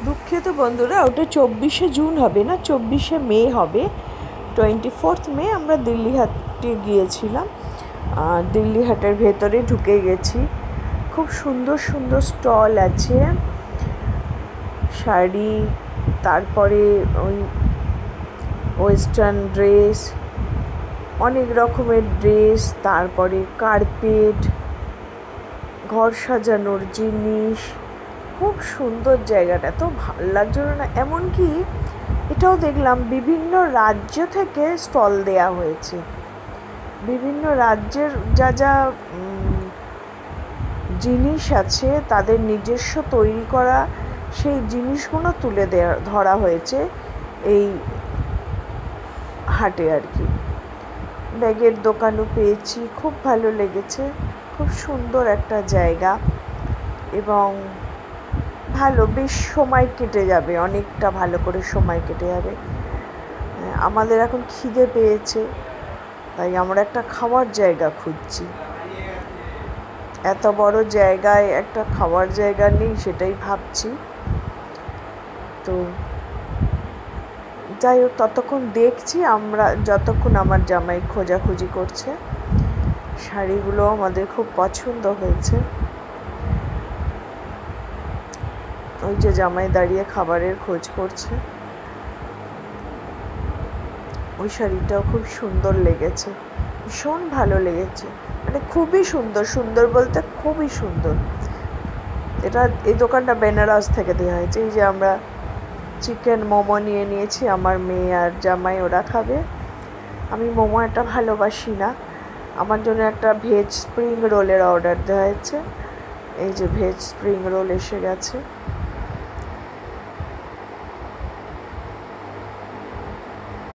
দুঃখিত বন্ধুরা, ওটা 24শে জুন হবে না, 24শে মে হবে। 24th মে আমরা দিল্লি হাটে গিয়েছিলাম। দিল্লি হাটের ভেতরে ঢুকে গেছি। খুব সুন্দর সুন্দর স্টল আছে, শাড়ি, তারপরে ওই ওয়েস্টার্ন ড্রেস, অনেক রকমের ড্রেস, তারপরে কার্পেট, ঘর সাজানোর জিনিস। খুব সুন্দর জায়গাটা, তো ভালো লাগছিল না। এমনকি এটাও দেখলাম বিভিন্ন রাজ্য থেকে স্টল দেয়া হয়েছে। বিভিন্ন রাজ্যের যা যা জিনিস আছে তাদের নিজস্ব তৈরি করা সেই জিনিসগুলো তুলে ধরা হয়েছে এই হাটে আর কি। ব্যাগের দোকানও পেয়েছি, খুব ভালো লেগেছে। খুব সুন্দর একটা জায়গা এবং ভালো, বেশ সময় কেটে যাবে, অনেকটা ভালো করে সময় কেটে যাবে। আমাদের এখন খিদে পেয়েছে, তাই আমরা একটা খাওয়ার জায়গা খুঁজছি। এত বড় জায়গায় একটা খাওয়ার জায়গা নেই, সেটাই ভাবছি। তো যাই হোক, ততক্ষণ দেখছি আমরা, যতক্ষণ আমার জামাই খোঁজাখুঁজি করছে। শাড়িগুলো আমাদের খুব পছন্দ হয়েছে। ওই যে জামাই দাঁড়িয়ে খাবারের খোঁজ করছে। ওই শাড়িটাও খুব সুন্দর লেগেছে, ভীষণ ভালো লেগেছে, মানে খুবই সুন্দর। সুন্দর বলতে খুবই সুন্দর। এই দোকানটা বেনারস থেকে দেওয়া হয়েছে। এই যে আমরা চিকেন মোমো নিয়ে নিয়েছি, আমার মেয়ে আর জামাই ওরা খাবে। আমি মোমো একটা ভালোবাসি না। আমার জন্য একটা ভেজ স্প্রিং রোলের অর্ডার দেওয়া হয়েছে। এই যে ভেজ স্প্রিং রোল এসে গেছে।